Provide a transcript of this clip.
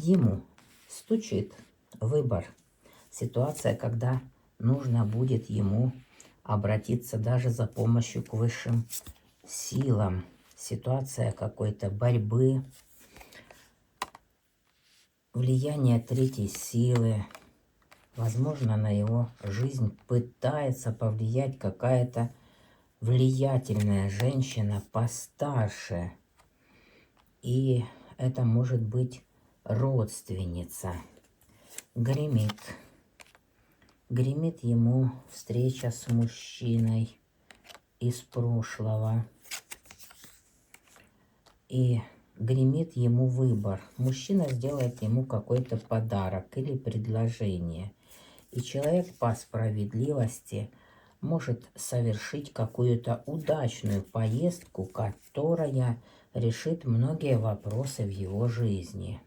ему стучит выбор. Ситуация, когда нужно будет ему обратиться даже за помощью к высшим силам. Ситуация какой-то борьбы, влияние третьей силы. Возможно, на его жизнь пытается повлиять какая-то влиятельная женщина постарше. И это может быть родственница. Гремит. Гремит ему встреча с мужчиной из прошлого. И гремит ему выбор. Мужчина сделает ему какой-то подарок или предложение. И человек по справедливости может совершить какую-то удачную поездку, которая решит многие вопросы в его жизни.